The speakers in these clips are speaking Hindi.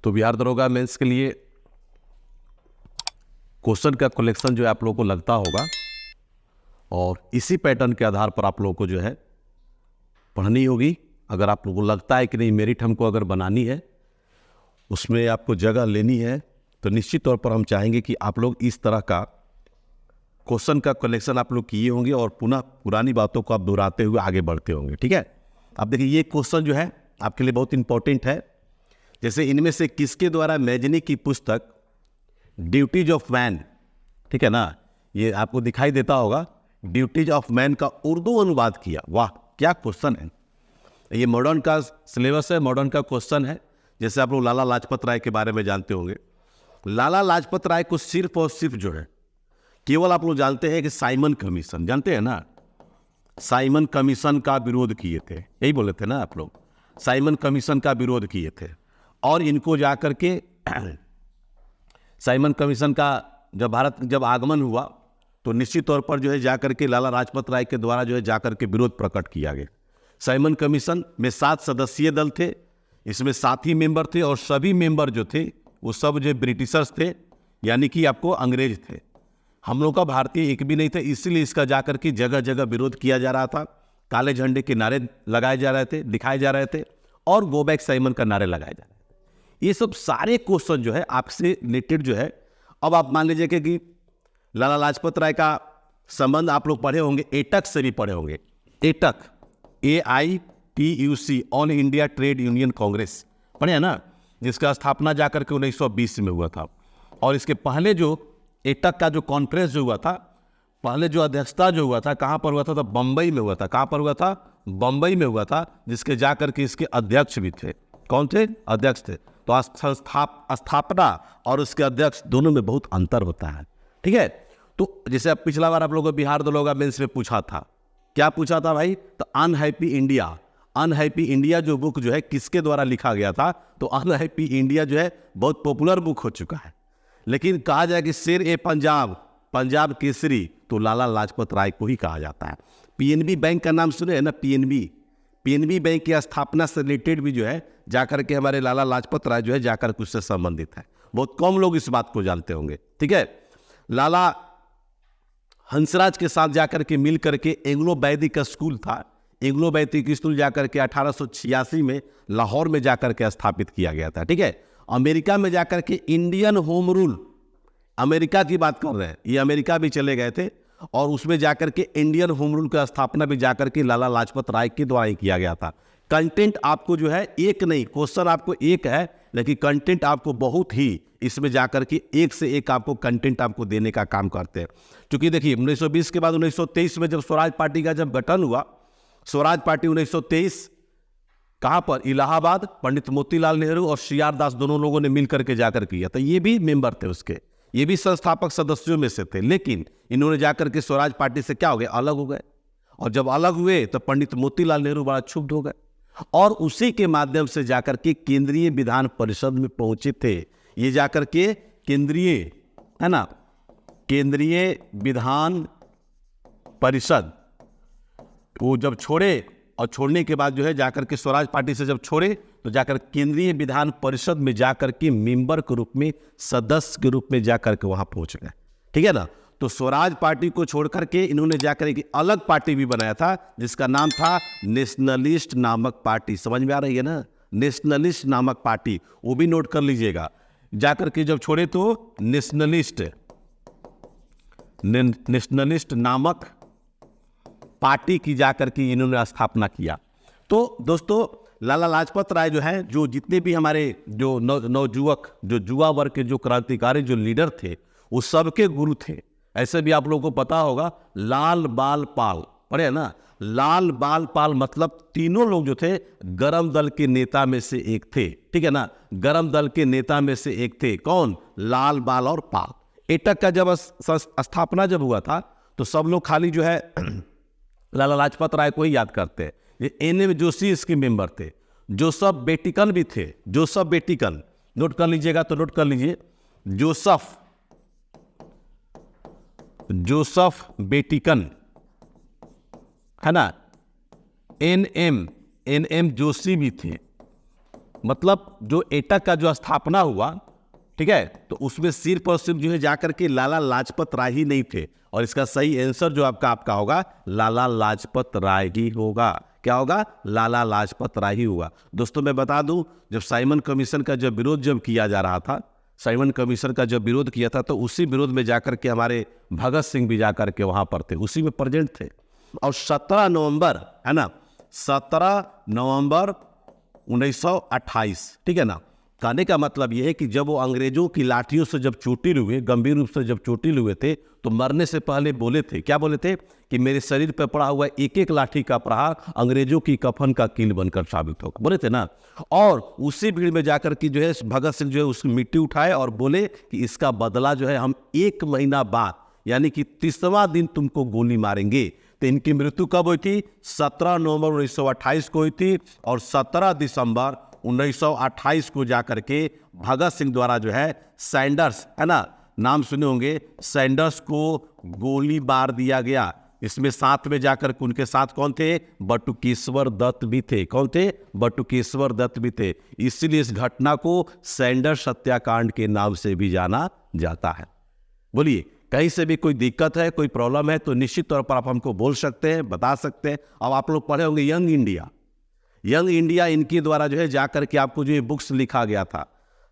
तो बिहार दरोगा मेंस के लिए क्वेश्चन का कलेक्शन जो है आप लोगों को लगता होगा, और इसी पैटर्न के आधार पर आप लोगों को जो है पढ़नी होगी। अगर आप लोगों को लगता है कि नहीं मेरिट हमको अगर बनानी है, उसमें आपको जगह लेनी है, तो निश्चित तौर पर हम चाहेंगे कि आप लोग इस तरह का क्वेश्चन का कलेक्शन आप लोग किए होंगे और पुनः पुरानी बातों को आप दोहराते हुए आगे बढ़ते होंगे। ठीक है, अब देखिए ये क्वेश्चन जो है आपके लिए बहुत इंपॉर्टेंट है। जैसे इनमें से किसके द्वारा मैजनी की पुस्तक ड्यूटीज ऑफ मैन, ठीक है ना, ये आपको दिखाई देता होगा, ड्यूटीज ऑफ मैन का उर्दू अनुवाद किया। वाह क्या क्वेश्चन है, ये मॉडर्न का सिलेबस है, मॉडर्न का क्वेश्चन है। जैसे आप लोग लाला लाजपत राय के बारे में जानते होंगे, लाला लाजपत राय को सिर्फ और सिर्फ जो है केवल आप लोग जानते हैं कि साइमन कमीशन, जानते हैं ना, साइमन कमीशन का विरोध किए थे, यही बोले थे ना आप लोग, साइमन कमीशन का विरोध किए थे। और इनको जाकर के साइमन कमीशन का जब आगमन हुआ तो निश्चित तौर पर जो है जाकर के लाला लाजपत राय के द्वारा जो है जाकर के विरोध प्रकट किया गया। साइमन कमीशन में 7 सदस्यीय दल थे, इसमें 7 ही मेंबर थे, और सभी मेंबर जो थे वो सब जो ब्रिटिशर्स थे, यानी कि आपको अंग्रेज थे। हम लोग का भारतीय एक भी नहीं थे, इसलिए इसका जाकर के जगह जगह विरोध किया जा रहा था। काले झंडे के नारे लगाए जा रहे थे, दिखाए जा रहे थे, और गो बैक साइमन का नारे लगाए जा रहे थे। ये सब सारे क्वेश्चन जो है आपसे रिलेटेड जो है, अब आप मान लीजिए कि लाला लाजपत राय का संबंध आप लोग पढ़े होंगे, एटक से भी पढ़े होंगे। AITUC, AITUC, all India trade union Congress, पढ़े हैं ना, जिसका स्थापना जाकर के 1920 में हुआ था। और इसके पहले जो एटक का जो कॉन्फ्रेंस जो हुआ था, पहले जो अध्यक्षता जो हुआ था कहाँ पर हुआ था, तो बम्बई में हुआ था। कहाँ पर हुआ था, बम्बई में हुआ था, जिसके जाकर के इसके अध्यक्ष भी थे। कौन थे, अध्यक्ष थे। तो स्थापना और उसके अध्यक्ष दोनों में बहुत अंतर होता है। ठीक है, तो जैसे अब पिछला बार आप लोगों को बिहार दरोगा मेंस में पूछा था, क्या पूछा था भाई, तो अनहैप्पी इंडिया, अनहैप्पी इंडिया जो बुक जो है किसके द्वारा लिखा गया था, तो अनहैप्पी इंडिया जो है बहुत पॉपुलर बुक हो चुका है। लेकिन कहा जाए कि शेर ए पंजाब, पंजाब केसरी, तो लाला लाजपत राय को ही कहा जाता है। PNB बैंक का नाम सुने हैं ना, PNB बैंक की स्थापना से रिलेटेड भी जो है जाकर के हमारे लाला लाजपत राय जो है जाकर के उससे संबंधित है। बहुत कम लोग इस बात को जानते होंगे। ठीक है, लाला हंसराज के साथ जाकर के मिल करके एंग्लो वैदिक स्कूल था, एंग्लो वैदिक स्कूल जाकर के 1886 में लाहौर में जाकर के स्थापित किया गया था। ठीक है, अमेरिका में जाकर के इंडियन होम रूल, अमेरिका की बात कर रहे हैं, ये अमेरिका भी चले गए थे, और उसमें जाकर के इंडियन होम रूल का स्थापना भी जाकर के लाला लाजपत राय के द्वारा ही किया गया था। कंटेंट आपको जो है एक नहीं, क्वेश्चन आपको एक है, लेकिन कंटेंट आपको बहुत ही इसमें जाकर के एक से एक आपको कंटेंट आपको देने का काम करते हैं। क्योंकि देखिए 1920 के बाद 1923 में जब स्वराज पार्टी का जब गठन हुआ, स्वराज पार्टी 1923 कहाँ पर, इलाहाबाद, पंडित मोतीलाल नेहरू और CR दास दोनों लोगों ने मिलकर के जाकर किया था। ये भी मेंबर थे उसके, ये भी संस्थापक सदस्यों में से थे। लेकिन इन्होंने जाकर के स्वराज पार्टी से क्या हो गए, अलग हो गए, और जब अलग हुए तो पंडित मोतीलाल नेहरू बड़ा क्षुब्ध हो गए, और उसी के माध्यम से जाकर के केंद्रीय विधान परिषद में पहुंचे थे। ये जाकर के केंद्रीय, है ना, केंद्रीय विधान परिषद वो जब छोड़े, और छोड़ने के बाद जो है जाकर के स्वराज पार्टी से जब छोड़े तो जाकर केंद्रीय विधान परिषद में जाकर के मेंबर के रूप में, सदस्य के रूप में जाकर के वहां पहुंच गए। ठीक है ना, तो स्वराज पार्टी को छोड़ करके इन्होंने जाकर एक अलग पार्टी भी बनाया था, जिसका नाम था नेशनलिस्ट नामक पार्टी। समझ में आ रही है ना, नेशनलिस्ट नामक पार्टी, वो भी नोट कर लीजिएगा। जाकर के जब छोड़े तो नेशनलिस्ट नामक पार्टी की जाकर के इन्होंने स्थापना किया। तो दोस्तों लाला लाजपत राय जो है, जो जितने भी हमारे जो नवजुवक, जो युवा वर्ग के जो क्रांतिकारी जो लीडर थे, वो सबके गुरु थे। ऐसे भी आप लोगों को पता होगा, लाल बाल पाल, पढ़े है ना, लाल बाल पाल मतलब तीनों लोग जो थे गरम दल के नेता में से एक थे। ठीक है ना, गरम दल के नेता में से एक थे। कौन, लाल बाल और पाल। एटक का जब स्थापना जब हुआ था तो सब लोग खाली जो है लाला लाजपत राय को ही याद करते हैं। ये NM जोशी इसके मेंबर थे। जोसफ बेटिकन भी थे, जोसफ बेटिकन, नोट कर लीजिएगा, तो नोट कर लीजिए, जोसफ बेटिकन, है ना। NM जोशी भी थे, मतलब जो एटक का जो स्थापना हुआ, ठीक है, तो उसमें सिर्फ और सिर्फ जो है जाकर के लाला लाजपत राय ही नहीं थे, और इसका सही आंसर जो आपका होगा लाला लाजपत राय ही होगा। क्या होगा? लाला लाजपत राय ही होगा। दोस्तों मैं बता दूं, जब साइमन कमीशन का जब विरोध जब किया जा रहा था, साइमन कमीशन का जब विरोध किया था, तो उसी विरोध में जाकर के हमारे भगत सिंह भी जाकर के वहां पर थे, उसी में प्रेजेंट थे। और 17 नवंबर, है ना, 17 नवंबर 1928, ठीक है ना, कहने का मतलब यह है कि जब वो अंग्रेजों की लाठियों से जब चोटिल हुए, गंभीर रूप से जब चोटिल हुए थे, तो मरने से पहले बोले थे, क्या बोले थे? कि मेरे शरीर पर पड़ा हुआ एक एक लाठी का प्रहार अंग्रेजों की कफन का कील बनकर साबित होगा, बोले थे ना। और उसी भीड़ में जाकर के जो है भगत सिंह जो है उसकी मिट्टी उठाए और बोले कि इसका बदला जो है हम 1 महीना बाद, यानी कि 30वां दिन तुमको गोली मारेंगे। तो इनकी मृत्यु कब हुई थी? 17 नवंबर 1928 को हुई थी, और 17 दिसंबर 1928 को जाकर के भगत सिंह द्वारा जो है सैंडर्स, है ना, नाम सुने होंगे, सैंडर्स को गोली मार दिया गया। इसमें साथ में जाकर के उनके साथ कौन थे? बटुकेश्वर दत्त भी थे। कौन थे? बटुकेश्वर दत्त भी थे। इसीलिए इस घटना को सैंडर्स हत्याकांड के नाम से भी जाना जाता है। बोलिए, कहीं से भी कोई दिक्कत है, कोई प्रॉब्लम है, तो निश्चित तौर पर आप हमको बोल सकते हैं, बता सकते हैं। अब आप लोग पढ़े होंगे यंग इंडिया, यंग इंडिया इनके द्वारा जो है जाकर के आपको जो ये बुक्स लिखा गया था,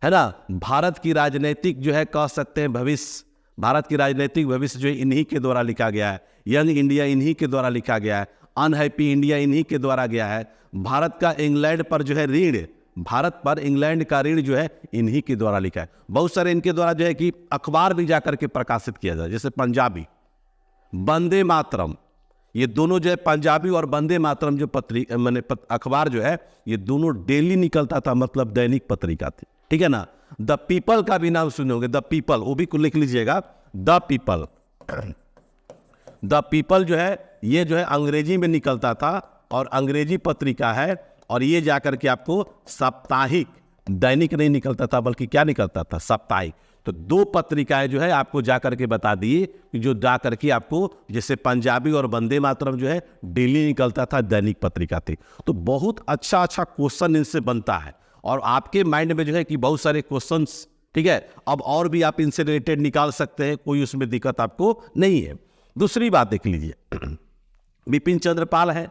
है ना, भारत की राजनीतिक जो है कह सकते हैं भविष्य, भारत की राजनीतिक भविष्य जो है इन्हीं के द्वारा लिखा गया है। यंग इंडिया इन्हीं के द्वारा लिखा गया है। अनहैप्पी इंडिया इन्हीं के द्वारा गया है। भारत का इंग्लैंड पर जो है ऋण, भारत पर इंग्लैंड का ऋण जो है इन्हीं के द्वारा लिखा है। बहुत सारे इनके द्वारा जो है कि अखबार भी जाकर के प्रकाशित किया जाए, जैसे पंजाबी वंदे मातरम, ये दोनों जो है पंजाबी और वंदे मातरम जो पत्रिका मैंने अखबार जो है ये दोनों डेली निकलता था, मतलब दैनिक पत्रिका थी, ठीक है ना। द पीपल का भी नाम सुने होंगे, द पीपल, वो भी लिख लीजिएगा, द पीपल। द पीपल जो है ये जो है अंग्रेजी में निकलता था और अंग्रेजी पत्रिका है, और ये जाकर के आपको साप्ताहिक, दैनिक नहीं निकलता था बल्कि क्या निकलता था? साप्ताहिक। तो 2 पत्रिकाएं जो है आपको जाकर के बता दिए कि जो जाकर के आपको, जैसे पंजाबी और वंदे मातरम जो है डेली निकलता था, दैनिक पत्रिका थी। तो बहुत अच्छा क्वेश्चन इनसे बनता है, और आपके माइंड में जो है कि बहुत सारे क्वेश्चंस, ठीक है, अब और भी आप इनसे रिलेटेड निकाल सकते हैं, कोई उसमें दिक्कत आपको नहीं है। दूसरी बात देख लीजिए, बिपिन चंद्र पाल है।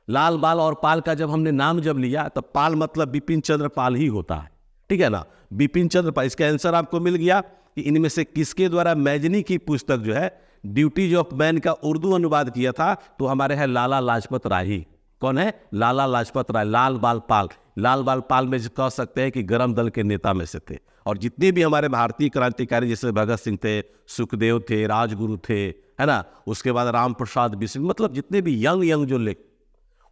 लाल बाल और पाल का जब हमने नाम जब लिया तो पाल मतलब बिपिन चंद्र पाल ही होता है, ठीक है ना, बिपिन चंद्र पाल। इसका आंसर आपको मिल गया कि इनमें से किसके द्वारा मैजनी की पुस्तक जो है ड्यूटीज ऑफ मैन का उर्दू अनुवाद किया था? तो हमारे हैं लाला लाजपत राय ही। कौन है? लाला लाजपत राय। लाल बाल पाल, लाल बाल पाल में कह सकते हैं कि गरम दल के नेता में से थे। और जितने भी हमारे भारतीय क्रांतिकारी, जैसे भगत सिंह थे, सुखदेव थे, राजगुरु थे, है ना, उसके बाद राम प्रसाद बिस्मिल, मतलब जितने भी यंग जो लेख,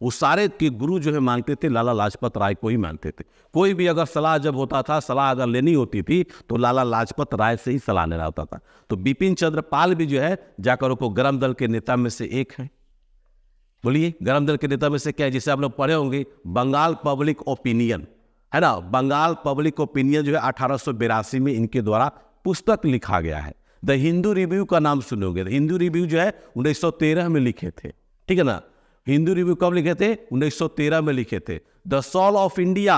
वो सारे के गुरु जो है मानते थे लाला लाजपत राय को ही मानते थे। कोई भी अगर सलाह जब होता था, सलाह अगर लेनी होती थी तो लाला लाजपत राय से ही सलाह लेना होता था। तो बिपिन चंद्र पाल भी जो है जाकर उनको गरम दल के नेता में से एक है। बोलिए, गरम दल के नेता में से क्या है? जिसे आप लोग पढ़े होंगे, बंगाल पब्लिक ओपिनियन, है ना, बंगाल पब्लिक ओपिनियन जो है 1882 में इनके द्वारा पुस्तक लिखा गया है। द हिंदू रिव्यू का नाम सुनोगे, द हिंदू रिव्यू जो है 1913 में लिखे थे, ठीक है ना। हिंदू रिव्यू कब लिखे थे? 1913 में लिखे थे। द सॉल ऑफ इंडिया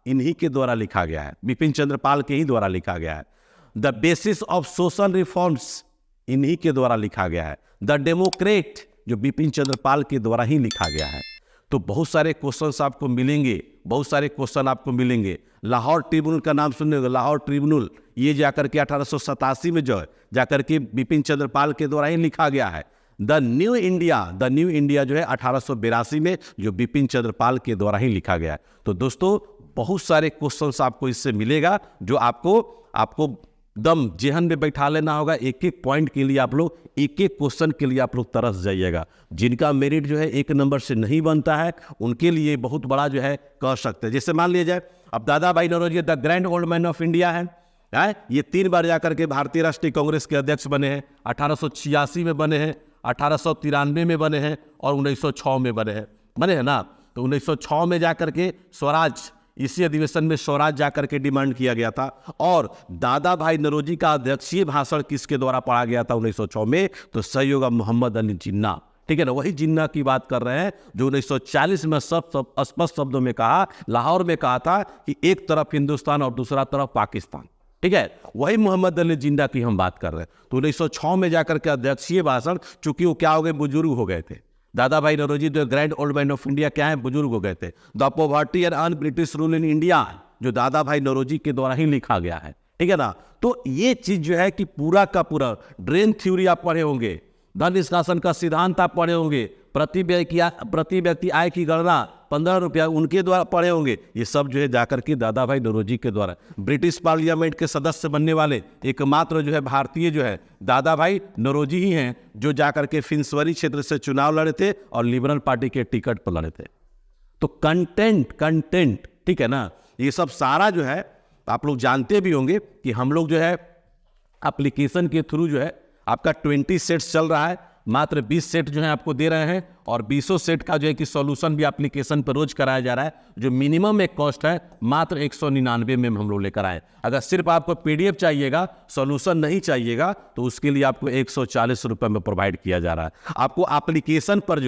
इन्हीं के द्वारा लिखा गया है, बिपिन चंद्र पाल के ही द्वारा लिखा गया है। The basis of social reforms इन्हीं के द्वारा लिखा गया है। द डेमोक्रेट जो बिपिन चंद्र पाल के द्वारा ही लिखा गया है। तो बहुत सारे क्वेश्चंस आपको मिलेंगे, बहुत सारे क्वेश्चन आपको मिलेंगे। लाहौर ट्रिब्यूनल का नाम सुनने होगा, लाहौर ट्रिब्यूनल, ये जाकर के 1887 में जो है जाकर के बिपिन चंद्र पाल के द्वारा ही लिखा गया है। द न्यू इंडिया जो है 1882 में जो बिपिन चंद्र पाल के द्वारा ही लिखा गया है। तो दोस्तों बहुत सारे क्वेश्चंस आपको इससे मिलेगा, जो आपको दम जेहन में बैठा लेना होगा। एक एक पॉइंट के लिए आप लोग, एक एक क्वेश्चन के लिए आप लोग तरस जाइएगा। जिनका मेरिट जो है 1 नंबर से नहीं बनता है, उनके लिए बहुत बड़ा जो है कह सकते हैं। जैसे मान लिया जाए, अब Dadabhai Naoroji the grand old man of India है, ये 3 बार जाकर के भारतीय राष्ट्रीय कांग्रेस के अध्यक्ष बने हैं। 1886 में बने हैं, 1893 में बने हैं, और 1906 में बने हैं ना। तो 1906 में जाकर के स्वराज, इसी अधिवेशन में स्वराज जाकर के डिमांड किया गया था। और दादा भाई नौरोजी का अध्यक्षीय भाषण किसके द्वारा पढ़ा गया था 1906 में? तो सही होगा मोहम्मद अली जिन्ना, ठीक है ना। वही जिन्ना की बात कर रहे हैं जो 1940 में सब स्पष्ट शब्दों में कहा, लाहौर में कहा था कि एक तरफ हिंदुस्तान और दूसरा तरफ पाकिस्तान, ठीक है। वही मोहम्मद अली जिन्ना की हम बात कर रहे हैं। तो 1906 में जाकर के अध्यक्षीय भाषण, चूंकि वो क्या हो गए, बुजुर्ग हो गए थे। Dadabhai Naoroji the grand old man of India क्या है, बुजुर्ग हो गए थे। The poverty and un British rule in India, जो दादा भाई नौरोजी के द्वारा ही लिखा गया है, ठीक है ना। तो ये चीज जो है कि पूरा का पूरा ड्रेन थ्योरी आप पढ़े होंगे, धन निष्कासन का सिद्धांत आप पढ़े होंगे, प्रति व्यक्ति आय की गणना 15 रुपया उनके द्वारा पढ़े होंगे। ये सब जो है जाकर के दादा भाई नौरोजी के द्वारा, ब्रिटिश पार्लियामेंट के सदस्य बनने वाले एकमात्र जो है भारतीय जो है दादा भाई नौरोजी ही हैं, जो जाकर के फिंसवरी क्षेत्र से चुनाव लड़े थे और लिबरल पार्टी के टिकट पर लड़े थे। तो कंटेंट ठीक है ना, ये सब सारा जो है आप लोग जानते भी होंगे कि हम लोग जो है एप्लीकेशन के थ्रू जो है आपका 20 सेट्स चल रहा है, मात्र 20 सेट जो है आपको दे रहे हैं, और 20 सेट का जो है कि सॉल्यूशन भी एप्लीकेशन पर रोज कराया जा रहा है, जो मिनिमम एक कॉस्ट है मात्र 199 में हम लोग लेकर आए। अगर सिर्फ आपको पीडीएफ चाहिएगा, सॉल्यूशन नहीं चाहिएगा, तो उसके लिए आपको 140 रुपये में प्रोवाइड किया जा रहा है। आपको एप्लीकेशन पर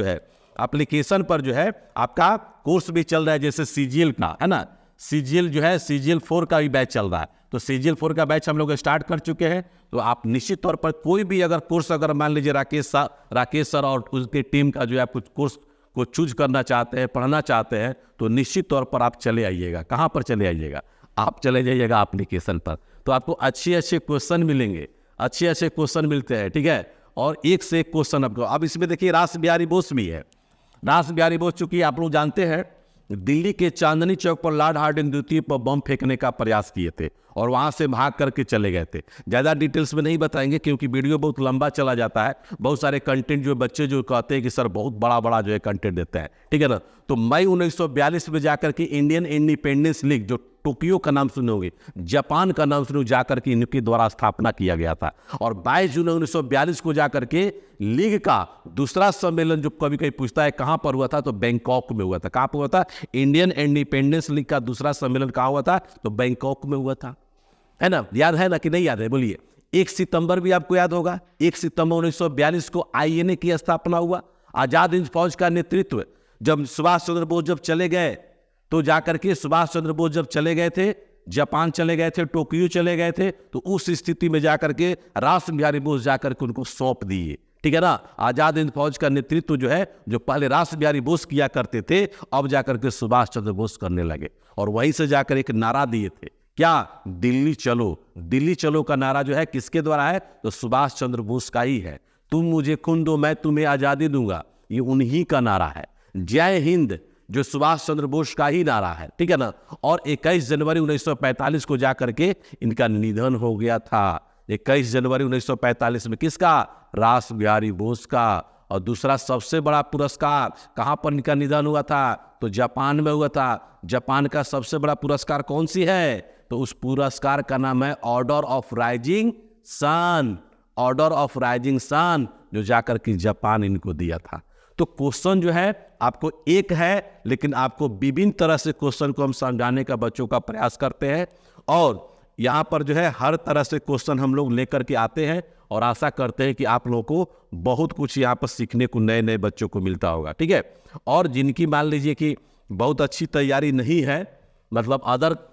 जो है आपका कोर्स भी चल रहा है, जैसे सीजीएल का है ना, सीजीएल जो है सीजीएल 4 का भी बैच चल रहा है। तो सीजीएल 4 का बैच हम लोग स्टार्ट कर चुके हैं। तो आप निश्चित तौर पर कोई भी अगर कोर्स, अगर मान लीजिए राकेश सर और उसके टीम का जो है कुछ कोर्स को चूज करना चाहते हैं, पढ़ना चाहते हैं, तो निश्चित तौर पर आप चले आइएगा। कहाँ पर चले आइएगा, आप चले जाइएगा एप्लीकेशन पर। तो आपको अच्छे क्वेश्चन मिलेंगे, अच्छे क्वेश्चन मिलते हैं, ठीक है। और एक से एक क्वेश्चन आपको, अब इसमें देखिए रास बिहारी बोस भी है। रास बिहारी बोस चूंकि आप लोग जानते हैं दिल्ली के चांदनी चौक पर लॉर्ड हार्डिंग द्वितीय पर बम फेंकने का प्रयास किए थे और वहां से भाग करके चले गए थे। ज़्यादा डिटेल्स में नहीं बताएंगे क्योंकि वीडियो बहुत लंबा चला जाता है। बहुत सारे कंटेंट जो बच्चे जो कहते हैं कि सर बहुत बड़ा जो है कंटेंट देते हैं, ठीक है ना। तो मई 1942 में जाकर के इंडियन इंडिपेंडेंस लीग, जो टोक्यो का नाम सुने होंगे, जापान का नाम सुने, जाकर के इनके द्वारा स्थापना किया गया था। और 22 जून 1942 को जाकर के लीग का दूसरा सम्मेलन, जो कभी कभी पूछता है कहाँ पर हुआ था, तो बैंकॉक में हुआ था। कहाँ पर हुआ था? इंडियन इंडिपेंडेंस लीग का दूसरा सम्मेलन कहाँ हुआ था? तो बैंकॉक में हुआ था, है ना। याद है ना कि नहीं याद है? बोलिए। 1 सितंबर भी आपको याद होगा, 1 सितंबर 1942 को आईएनए की स्थापना हुआ। आजाद हिंद फौज का नेतृत्व जब सुभाष चंद्र बोस जब चले गए, तो जाकर के सुभाष चंद्र बोस जब चले गए थे, जापान चले गए थे, टोक्यो चले गए थे, तो उस स्थिति में जाकर के रास बिहारी बोस जाकर के उनको सौंप दिए, ठीक है ना। आजाद हिंद फौज का नेतृत्व जो है, जो पहले रास बिहारी बोस किया करते थे, अब जाकर के सुभाष चंद्र बोस करने लगे। और वहीं से जाकर एक नारा दिए थे, क्या? दिल्ली चलो। दिल्ली चलो का नारा जो है किसके द्वारा है? तो सुभाष चंद्र बोस का ही है। तुम मुझे खून दो, मैं तुम्हें आजादी दूंगा, ये उन्हीं का नारा है। जय हिंद जो सुभाष चंद्र बोस का ही नारा है, ठीक है ना। और 21 जनवरी 1945 को जाकर के इनका निधन हो गया था। 21 जनवरी 1945 में किसका? रास बिहारी बोस का। और दूसरा सबसे बड़ा पुरस्कार कहाँ पर इनका निधन हुआ था? तो जापान में हुआ था। जापान का सबसे बड़ा पुरस्कार कौन सी है? तो उस पुरस्कार का नाम है order of rising sun. Order of rising sun, जो जाकर के जापान इनको दिया था। तो क्वेश्चन जो है आपको एक है, लेकिन आपको विभिन्न तरह से क्वेश्चन को हम समझाने का बच्चों का प्रयास करते हैं। और यहाँ पर जो है हर तरह से क्वेश्चन हम लोग लेकर के आते हैं, और आशा करते हैं कि आप लोगों को बहुत कुछ यहाँ पर सीखने को नए बच्चों को मिलता होगा, ठीक है। और जिनकी मान लीजिए कि बहुत अच्छी तैयारी नहीं है, मतलब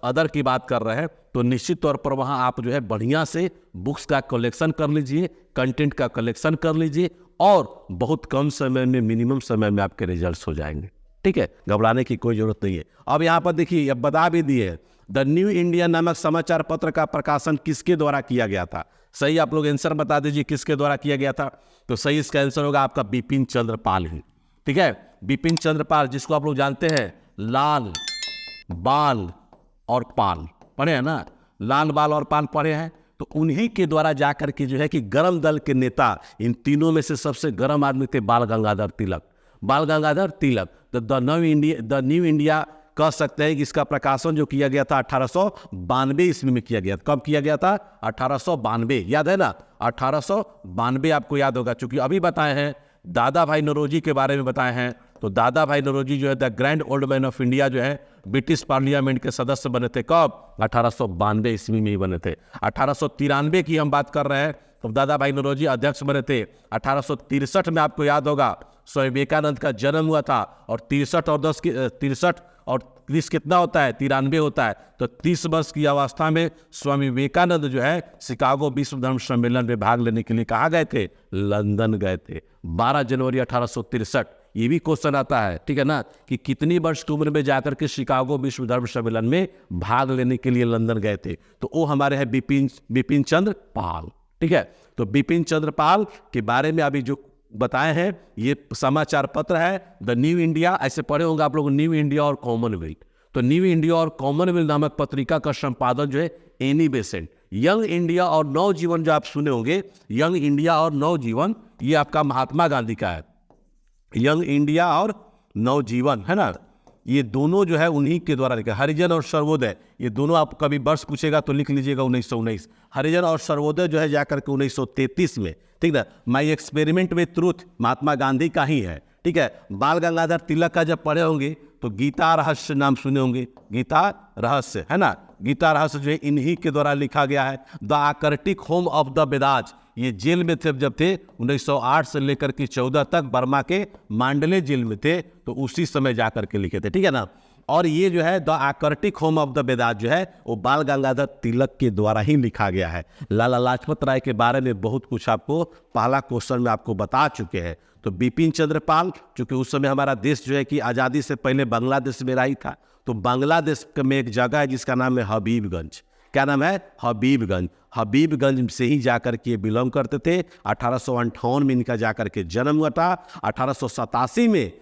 अदर की बात कर रहे हैं, तो निश्चित तौर पर वहाँ आप जो है बढ़िया से बुक्स का कलेक्शन कर लीजिए, कंटेंट का कलेक्शन कर लीजिए, और बहुत कम समय में, मिनिमम समय में आपके रिजल्ट्स हो जाएंगे, ठीक है। घबराने की कोई जरूरत नहीं है। अब यहाँ पर देखिए, अब बता भी दिए, द न्यू इंडिया नामक समाचार पत्र का प्रकाशन किसके द्वारा किया गया था? सही आप लोग आंसर बता दीजिए किसके द्वारा किया गया था। तो सही इसका आंसर होगा आपका बिपिन चंद्र पाल ही, ठीक है। बिपिन चंद्र पाल, जिसको आप लोग जानते हैं लाल, बाल और पाल, पढ़े हैं ना, लाल, बाल और पाल पढ़े हैं। तो उन्हीं के द्वारा जाकर के जो है कि गरम दल के नेता, इन तीनों में से सबसे गरम आदमी थे बाल गंगाधर तिलक। बाल Gangadhar Tilak the new India कह सकते हैं कि इसका प्रकाशन जो किया गया था 1892 ईस्वी में किया गया। कब किया गया था? 1892, याद है ना, 1892 आपको याद होगा। चूंकि अभी बताए हैं दादा भाई नौरोजी के बारे में बताए हैं, तो दादा भाई नौरोजी जो है the grand old man of India जो है ब्रिटिश पार्लियामेंट के सदस्य बने थे। कब? 1892 ईस्वी में ही बने थे। 1893 की हम बात कर रहे हैं, तो दादा भाई नौरोजी अध्यक्ष बने थे। 1863 में आपको याद होगा स्वामी विवेकानंद का जन्म हुआ था, और 63 और 30 कितना होता है, 93 होता है। तो 30 वर्ष की अवस्था में स्वामी विवेकानंद जो है शिकागो विश्व धर्म सम्मेलन में भाग लेने के लिए कहाँ गए थे, लंदन गए थे। 12 जनवरी 1863। ये भी क्वेश्चन आता है, ठीक है ना, कि कितनी वर्ष की उम्र में जाकर के शिकागो विश्व धर्म सम्मेलन में भाग लेने के लिए लंदन गए थे। तो वो हमारे हैं बिपिन चंद्र पाल, ठीक है। तो बिपिन चंद्र पाल के बारे में अभी जो बताए हैं, ये समाचार पत्र है द न्यू इंडिया, ऐसे पढ़े होंगे आप लोग, न्यू इंडिया और कॉमनवेल्थ। तो न्यू इंडिया और कॉमनवेल्थ नामक पत्रिका का संपादन जो है एनी बेसेंट। यंग इंडिया और नवजीवन जो आप सुने होंगे, यंग इंडिया और नवजीवन, ये आपका महात्मा गांधी का है। यंग इंडिया और नवजीवन है ना, ये दोनों जो है उन्हीं के द्वारा लिखा। हरिजन और सर्वोदय, ये दोनों आप कभी वर्ष पूछेगा तो लिख लीजिएगा 1919। हरिजन और सर्वोदय जो है जाकर के 1933 में, ठीक है। My experiment with truth Mahatma Gandhi का ही है, ठीक है। बाल गंगाधर तिलक का जब पढ़े होंगे तो गीता रहस्य नाम सुने होंगे, गीता रहस्य है ना, गीता रहस्य जो है इन्हीं के द्वारा लिखा गया है। The Arctic home of the Vedas, ये जेल में थे जब थे 1908 से लेकर के 14 तक बर्मा के मांडले जेल में थे, तो उसी समय जाकर के लिखे थे, ठीक है ना। और ये जो है the Arctic home of the Vedas जो है वो बाल गंगाधर तिलक के द्वारा ही लिखा गया है। लाला लाजपत राय के बारे में बहुत कुछ आपको पहला क्वेश्चन में आपको बता चुके हैं। तो बिपिन चंद्र पाल, चूंकि उस समय हमारा देश जो है कि आज़ादी से पहले बांग्लादेश में रही था, तो बांग्लादेश में एक जगह है जिसका नाम है हबीबगंज। क्या नाम है, हबीबगंज। हबीबगंज से ही जाकर के बिलोंग करते थे। 1858 में इनका जाकर के जन्म हुआ था। 1887 में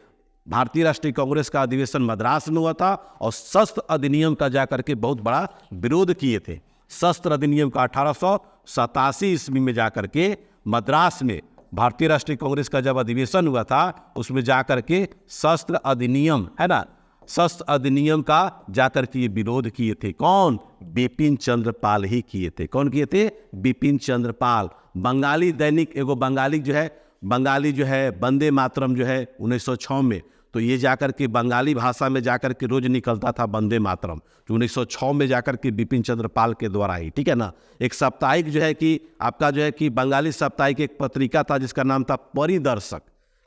भारतीय राष्ट्रीय कांग्रेस का अधिवेशन मद्रास में हुआ था, और शस्त्र अधिनियम का जाकर के बहुत बड़ा विरोध किए थे। शस्त्र अधिनियम का 1887 ईस्वी में जाकर के मद्रास में भारतीय राष्ट्रीय कांग्रेस का जब अधिवेशन हुआ था, उसमें जाकर के शस्त्र अधिनियम है ना, शस्त्र अधिनियम का जाकर के ये विरोध किए थे। कौन, बिपिन चंद्र पाल ही किए थे। कौन किए थे, बिपिन चंद्र पाल। बंगाली दैनिक, एगो बंगाली जो है वंदे मातरम जो है 1906 में, तो ये जाकर के बंगाली भाषा में जाकर के रोज निकलता था वंदे मातरम, जो 1906 में जाकर के बिपिन चंद्र पाल के द्वारा ही, ठीक है ना। एक साप्ताहिक जो है कि आपका जो है कि बंगाली साप्ताहिक एक पत्रिका था जिसका नाम था परिदर्शक।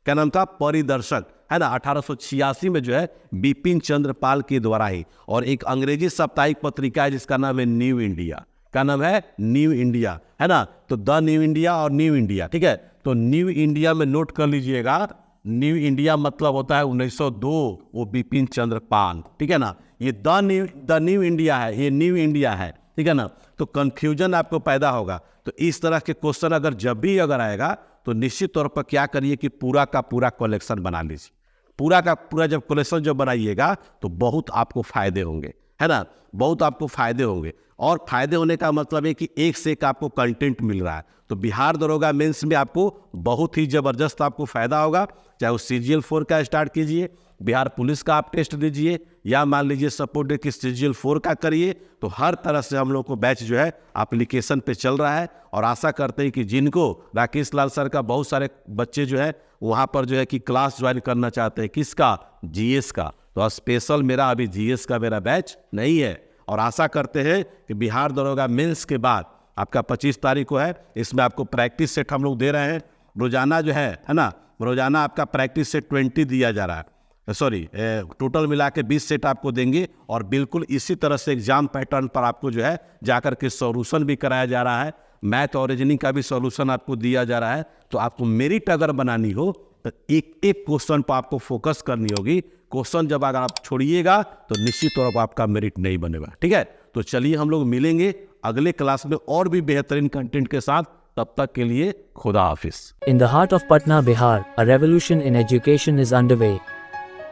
क्या नाम था, परिदर्शक है ना। 1886 में जो है बिपिन चंद्र पाल के द्वारा ही। और एक अंग्रेजी साप्ताहिक पत्रिका है जिसका नाम है न्यू इंडिया। क्या नाम है, न्यू इंडिया है ना। तो द न्यू इंडिया और न्यू इंडिया, ठीक है। तो न्यू इंडिया में नोट कर लीजिएगा, न्यू इंडिया मतलब होता है 1902, वो बिपिन चंद्र पाल, ठीक है ना। ये द न्यू इंडिया है, ये न्यू इंडिया है, ठीक है ना। तो कंफ्यूजन आपको पैदा होगा। तो इस तरह के क्वेश्चन अगर जब भी अगर आएगा तो निश्चित तौर पर क्या करिए कि पूरा का पूरा कलेक्शन बना लीजिए। पूरा का पूरा जब कलेक्शन जब बनाइएगा तो बहुत आपको फायदे होंगे, है ना, बहुत आपको फायदे होंगे। और फायदे होने का मतलब है कि एक से एक आपको कंटेंट मिल रहा है। तो बिहार दरोगा मेंस में आपको बहुत ही ज़बरदस्त आपको फ़ायदा होगा। चाहे वो CGL 4 का स्टार्ट कीजिए, बिहार पुलिस का आप टेस्ट दीजिए, या मान लीजिए सपोर्ट कि CGL 4 का करिए। तो हर तरह से हम लोग को बैच जो है एप्लीकेशन पे चल रहा है। और आशा करते हैं कि जिनको राकेश लाल सर का बहुत सारे बच्चे जो है वहाँ पर जो है कि क्लास ज्वाइन करना चाहते हैं, किसका, GS का, तो स्पेशल मेरा अभी GS का मेरा बैच नहीं है। और आशा करते हैं कि बिहार दरोगा मेंस के बाद आपका 25 तारीख को है, इसमें आपको प्रैक्टिस सेट हम लोग दे रहे हैं। रोजाना जो है ना, रोजाना आपका प्रैक्टिस सेट 20 दिया जा रहा है, सॉरी टोटल मिला के 20 सेट आपको देंगे। और बिल्कुल इसी तरह से एग्जाम पैटर्न पर आपको जो है जाकर के सॉल्यूशन भी कराया जा रहा है। मैथ और रीजनिंग का भी सॉल्यूशन आपको दिया जा रहा है। तो आपको मेरिट अगर बनानी हो तो एक एक क्वेश्चन पर आपको फोकस करनी होगी। क्वेश्चन जब अगर आप छोड़िएगा तो निश्चित तौर पर आपका मेरिट नहीं बनेगा, ठीक है। तो चलिए हम लोग मिलेंगे अगले क्लास में और भी बेहतरीन कंटेंट के साथ। तब तक के लिए खुदा हाफिज। In the heart of Patna, Bihar, a revolution in education is underway.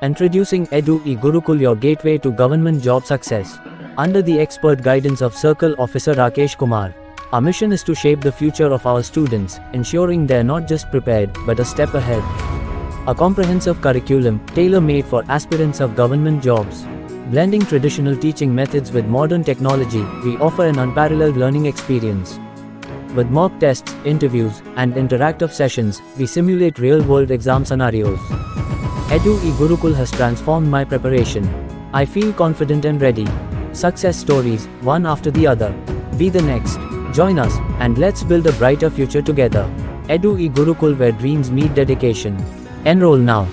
Introducing Edu-E-Gurukul, your gateway to government job success. Under the expert guidance of Circle Officer Rakesh Kumar, our mission is to shape the future of our students, ensuring they're not just prepared, but a step ahead. A comprehensive curriculum, tailor-made for aspirants of government jobs. Blending traditional teaching methods with modern technology, we offer an unparalleled learning experience. With mock tests, interviews, and interactive sessions, we simulate real-world exam scenarios. Edu-E-Gurukul has transformed my preparation. I feel confident and ready. Success stories, one after the other. Be the next. Join us, and let's build a brighter future together. Edu-E-Gurukul, where dreams meet dedication. Enroll now.